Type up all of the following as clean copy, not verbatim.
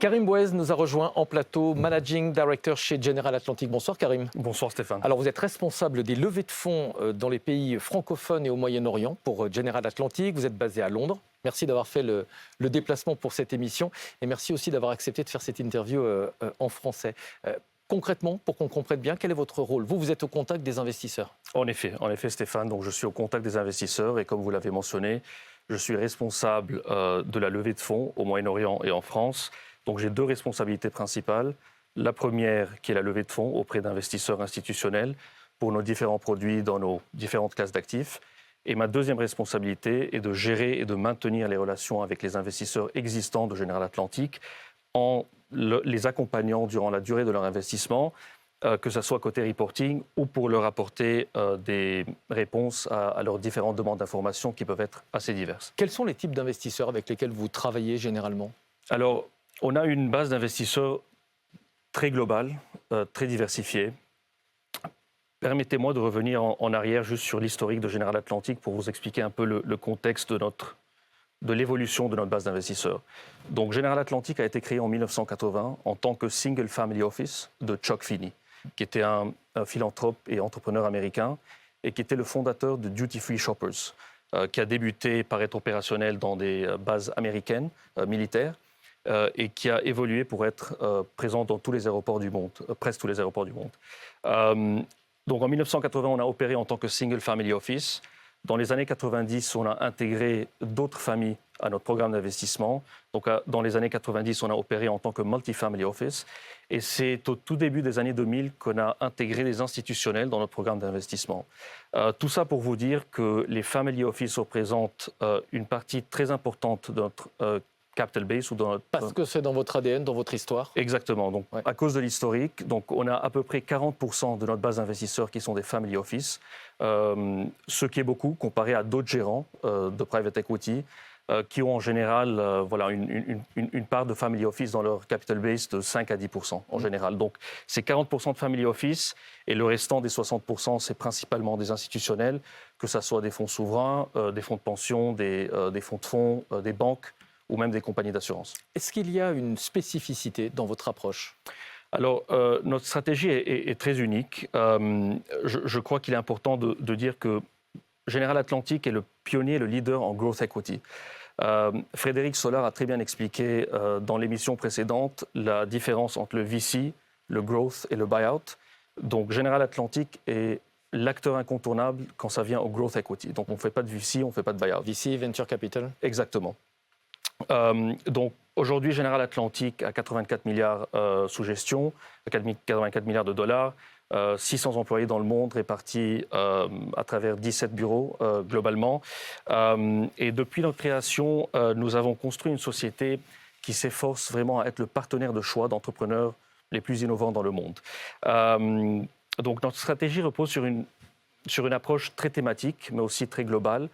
Karim Bouez nous a rejoint en plateau, Managing Director chez General Atlantic. Bonsoir Karim. Bonsoir Stéphane. Alors vous êtes responsable des levées de fonds dans les pays francophones et au Moyen-Orient pour General Atlantic. Vous êtes basé à Londres. Merci d'avoir fait le déplacement pour cette émission et merci aussi d'avoir accepté de faire cette interview en français. Concrètement, pour qu'on comprenne bien, quel est votre rôle? Vous êtes au contact des investisseurs. En effet Stéphane, donc je suis au contact des investisseurs et comme vous l'avez mentionné, je suis responsable de la levée de fonds au Moyen-Orient et en France. Donc j'ai deux responsabilités principales. La première qui est la levée de fonds auprès d'investisseurs institutionnels pour nos différents produits dans nos différentes classes d'actifs. Et ma deuxième responsabilité est de gérer et de maintenir les relations avec les investisseurs existants de General Atlantic en les accompagnant durant la durée de leur investissement, que ce soit côté reporting ou pour leur apporter des réponses à leurs différentes demandes d'informations qui peuvent être assez diverses. Quels sont les types d'investisseurs avec lesquels vous travaillez généralement? Alors, on a une base d'investisseurs très globale, très diversifiée. Permettez-moi de revenir en arrière juste sur l'historique de General Atlantic pour vous expliquer un peu le contexte de l'évolution de notre base d'investisseurs. Donc, General Atlantic a été créé en 1980 en tant que Single Family Office de Chuck Feeney, qui était un philanthrope et entrepreneur américain et qui était le fondateur de Duty Free Shoppers, qui a débuté par être opérationnel dans des bases américaines militaires et qui a évolué pour être présent dans tous les aéroports du monde, presque tous les aéroports du monde. Donc en 1980, on a opéré en tant que Single Family Office. Dans les années 90, on a intégré d'autres familles à notre programme d'investissement. Donc dans les années 90, on a opéré en tant que Multi-Family Office. Et c'est au tout début des années 2000 qu'on a intégré des institutionnels dans notre programme d'investissement. Tout ça pour vous dire que les Family Office représentent une partie très importante de notre capital base. Parce que c'est dans votre ADN, dans votre histoire. Exactement. Donc, à cause de l'historique, donc, on a à peu près 40% de notre base d'investisseurs qui sont des family office, ce qui est beaucoup comparé à d'autres gérants de private equity qui ont en général une part de family office dans leur capital base de 5 à 10% en général. Donc, c'est 40% de family office et le restant des 60%, c'est principalement des institutionnels, que ce soit des fonds souverains, des fonds de pension, des fonds de fonds, des banques, ou même des compagnies d'assurance. Est-ce qu'il y a une spécificité dans votre approche? Alors, notre stratégie est très unique. Je crois qu'il est important de dire que General Atlantic est le pionnier, le leader en growth equity. Frédéric Solar a très bien expliqué dans l'émission précédente la différence entre le VC, le growth et le buyout. Donc, General Atlantic est l'acteur incontournable quand ça vient au growth equity. Donc, on ne fait pas de VC, on ne fait pas de buyout. VC, Venture Capital? Exactement. Donc aujourd'hui, General Atlantic a 84 milliards sous gestion, 84 milliards de dollars, 600 employés dans le monde répartis à travers 17 bureaux globalement. Et depuis notre création, nous avons construit une société qui s'efforce vraiment à être le partenaire de choix d'entrepreneurs les plus innovants dans le monde. Donc notre stratégie repose sur une approche très thématique, mais aussi très globale,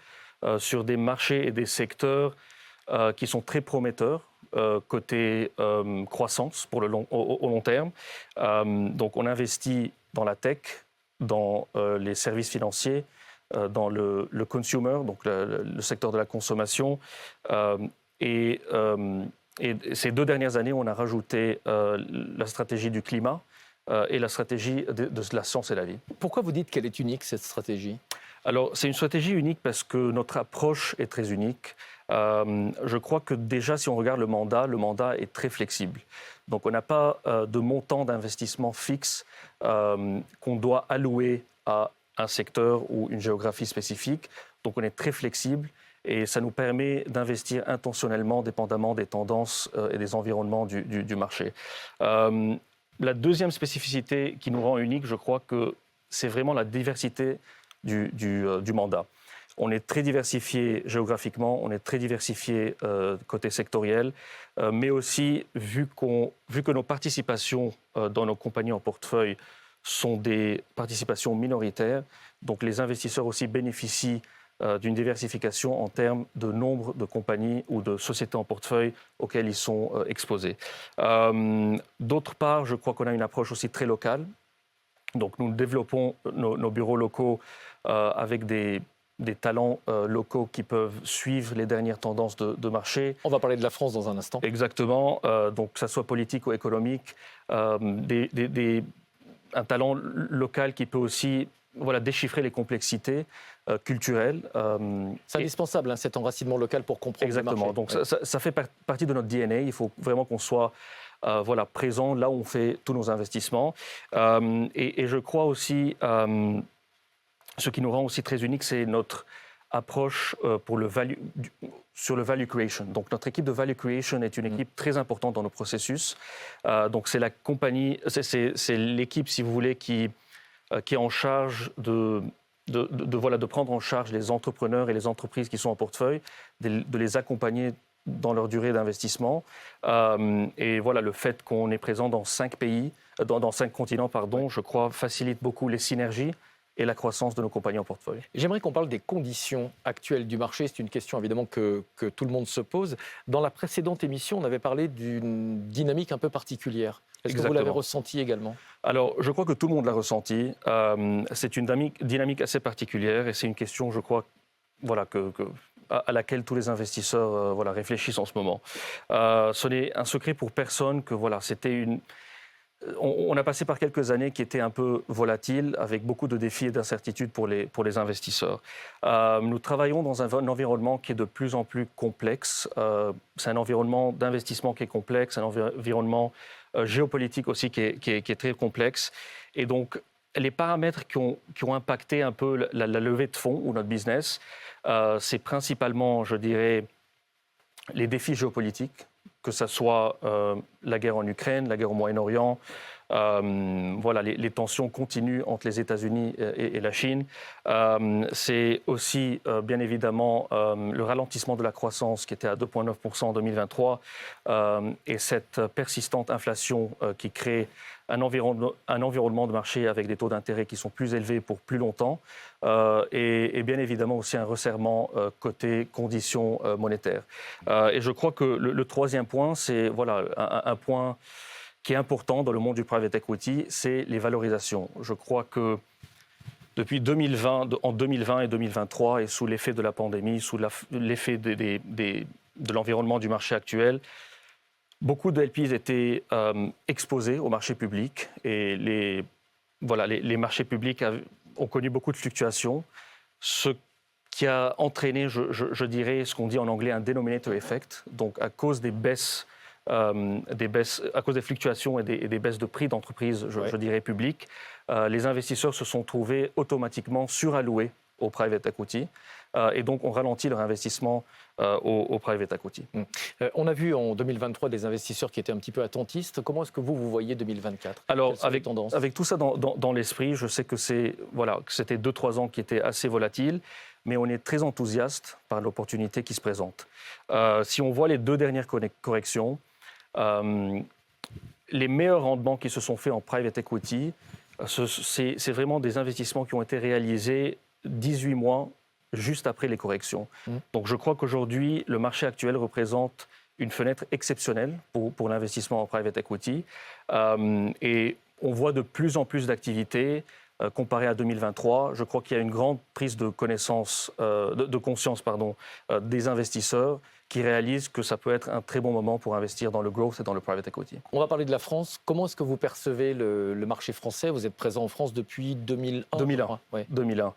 sur des marchés et des secteurs qui sont très prometteurs côté croissance pour au long terme. Donc on investit dans la tech, dans les services financiers, dans le consumer, donc le secteur de la consommation. Et ces 2 dernières années, on a rajouté la stratégie du climat et la stratégie de la science et la vie. Pourquoi vous dites qu'elle est unique, cette stratégie? Alors, c'est une stratégie unique parce que notre approche est très unique. Je crois que déjà, si on regarde le mandat est très flexible. Donc, on n'a pas de montant d'investissement fixe qu'on doit allouer à un secteur ou une géographie spécifique. Donc, on est très flexible et ça nous permet d'investir intentionnellement, dépendamment des tendances et des environnements du marché. La deuxième spécificité qui nous rend unique, je crois que c'est vraiment la diversité du mandat. On est très diversifié géographiquement, on est très diversifié côté sectoriel, mais aussi, vu que nos participations dans nos compagnies en portefeuille sont des participations minoritaires, donc les investisseurs aussi bénéficient d'une diversification en termes de nombre de compagnies ou de sociétés en portefeuille auxquelles ils sont exposés. D'autre part, je crois qu'on a une approche aussi très locale. Donc nous développons nos bureaux locaux avec des des talents locaux qui peuvent suivre les dernières tendances de marché. On va parler de la France dans un instant. Exactement, donc que ça soit politique ou économique, un talent local qui peut aussi déchiffrer les complexités culturelles. C'est indispensable, hein, cet enracinement local pour comprendre exactement. le marché. Donc ça fait partie de notre DNA. Il faut vraiment qu'on soit présent là où on fait tous nos investissements. Et je crois aussi, ce qui nous rend aussi très unique, c'est notre approche sur le value creation. Donc notre équipe de value creation est une équipe très importante dans nos processus. Donc c'est la compagnie, c'est l'équipe, si vous voulez, qui est en charge de prendre en charge les entrepreneurs et les entreprises qui sont en portefeuille, de les accompagner dans leur durée d'investissement. Et le fait qu'on est présent dans 5 pays, dans 5 continents, je crois, facilite beaucoup les synergies et la croissance de nos compagnies en portefeuille. J'aimerais qu'on parle des conditions actuelles du marché. C'est une question évidemment que tout le monde se pose. Dans la précédente émission, on avait parlé d'une dynamique un peu particulière. Est-ce que vous l'avez ressenti également ? Alors, je crois que tout le monde l'a ressenti. C'est une dynamique assez particulière et c'est une question, je crois, à laquelle tous les investisseurs réfléchissent en ce moment. Ce n'est un secret pour personne que c'était on a passé par quelques années qui étaient un peu volatiles, avec beaucoup de défis et d'incertitudes pour les investisseurs. Nous travaillons dans un environnement qui est de plus en plus complexe. C'est un environnement d'investissement qui est complexe, un environnement géopolitique aussi qui est très complexe. Et donc, les paramètres qui ont impacté un peu la levée de fonds ou notre business, c'est principalement, je dirais, les défis géopolitiques, que ce soit la guerre en Ukraine, la guerre au Moyen-Orient, les tensions continues entre les États-Unis et la Chine. C'est aussi, bien évidemment, le ralentissement de la croissance qui était à 2,9% en 2023 et cette persistante inflation qui crée un environnement de marché avec des taux d'intérêt qui sont plus élevés pour plus longtemps et bien évidemment aussi un resserrement côté conditions monétaires. Et je crois que le troisième point, c'est un point qui est important dans le monde du private equity, c'est les valorisations. Je crois que depuis en 2020 et 2023, et sous l'effet de la pandémie, sous l'effet de l'environnement du marché actuel, beaucoup de LPs étaient exposés au marché public et les marchés publics ont connu beaucoup de fluctuations, ce qui a entraîné, je dirais, ce qu'on dit en anglais un denominator effect, donc à cause des baisses, à cause des fluctuations et des baisses de prix d'entreprises, je dirais, publiques, les investisseurs se sont trouvés automatiquement suralloués au private equity et donc ont ralenti leur investissement au private equity. On a vu en 2023 des investisseurs qui étaient un petit peu attentistes. Comment est-ce que vous voyez 2024 ? Alors, avec tout ça dans l'esprit, je sais que c'était 2-3 ans qui étaient assez volatiles, mais on est très enthousiaste par l'opportunité qui se présente. Si on voit les 2 dernières corrections, les meilleurs rendements qui se sont faits en private equity, c'est vraiment des investissements qui ont été réalisés 18 mois juste après les corrections. Donc je crois qu'aujourd'hui, le marché actuel représente une fenêtre exceptionnelle pour l'investissement en private equity. Et on voit de plus en plus d'activités comparé à 2023. Je crois qu'il y a une grande prise de conscience des investisseurs qui réalisent que ça peut être un très bon moment pour investir dans le growth et dans le private equity. On va parler de la France. Comment est-ce que vous percevez le marché français ? Vous êtes présent en France depuis 2001. 2001. Ouais. 2001.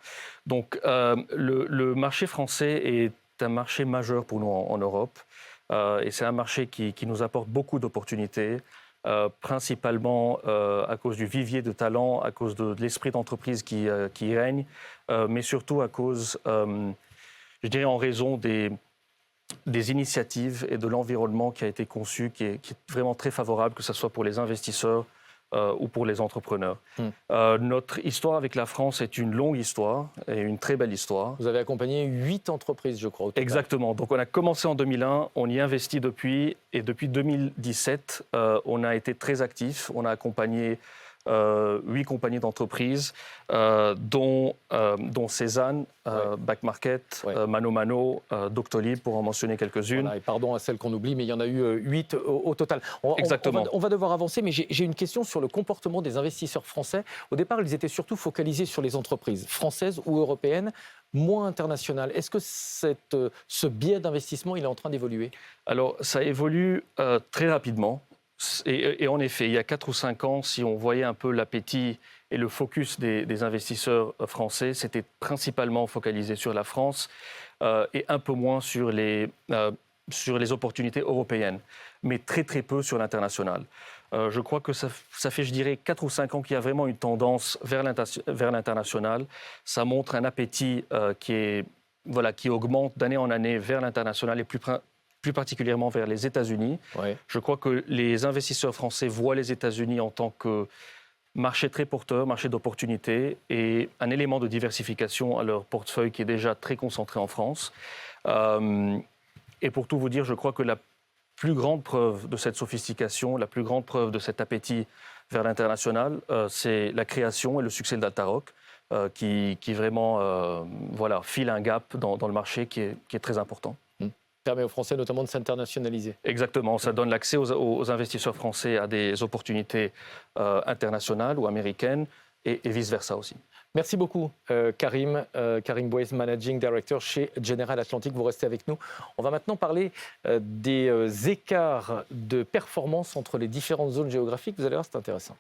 Donc le marché français est un marché majeur pour nous en Europe. Et c'est un marché qui nous apporte beaucoup d'opportunités, principalement à cause du vivier de talents, à cause de l'esprit d'entreprise qui y règne, mais surtout à cause, je dirais, en raison des initiatives et de l'environnement qui a été conçu, qui est vraiment très favorable, que ce soit pour les investisseurs ou pour les entrepreneurs. Notre histoire avec la France est une longue histoire et une très belle histoire. Vous avez accompagné 8 entreprises, je crois. Exactement. Donc on a commencé en 2001, on y investit depuis, et depuis 2017, on a été très actifs. On a accompagné 8 compagnies d'entreprise, dont Cézanne, Back Market, Mano Mano, Doctolib, pour en mentionner quelques-unes. Voilà, et pardon à celles qu'on oublie, mais il y en a eu 8 au total. Exactement. On va devoir avancer, mais j'ai une question sur le comportement des investisseurs français. Au départ, ils étaient surtout focalisés sur les entreprises françaises ou européennes, moins internationales. Est-ce que ce biais d'investissement, il est en train d'évoluer? Alors, ça évolue très rapidement. Et en effet, il y a 4 ou 5 ans, si on voyait un peu l'appétit et le focus des investisseurs français, c'était principalement focalisé sur la France et un peu moins sur les opportunités européennes, mais très très peu sur l'international. Je crois que ça fait, je dirais, 4 ou 5 ans qu'il y a vraiment une tendance vers l'international. Ça montre un appétit qui augmente d'année en année vers l'international et plus particulièrement vers les États-Unis. Ouais. Je crois que les investisseurs français voient les États-Unis en tant que marché très porteur, marché d'opportunités et un élément de diversification à leur portefeuille qui est déjà très concentré en France. Et pour tout vous dire, je crois que la plus grande preuve de cette sophistication, la plus grande preuve de cet appétit vers l'international, c'est la création et le succès d'Altaroc, qui vraiment file un gap dans le marché qui est très important. Permet aux Français notamment de s'internationaliser. Exactement, ça donne l'accès aux investisseurs français à des opportunités internationales ou américaines et vice-versa aussi. Merci beaucoup, Karim Bouez, Managing Director chez General Atlantic. Vous restez avec nous. On va maintenant parler des écarts de performance entre les différentes zones géographiques. Vous allez voir, c'est intéressant.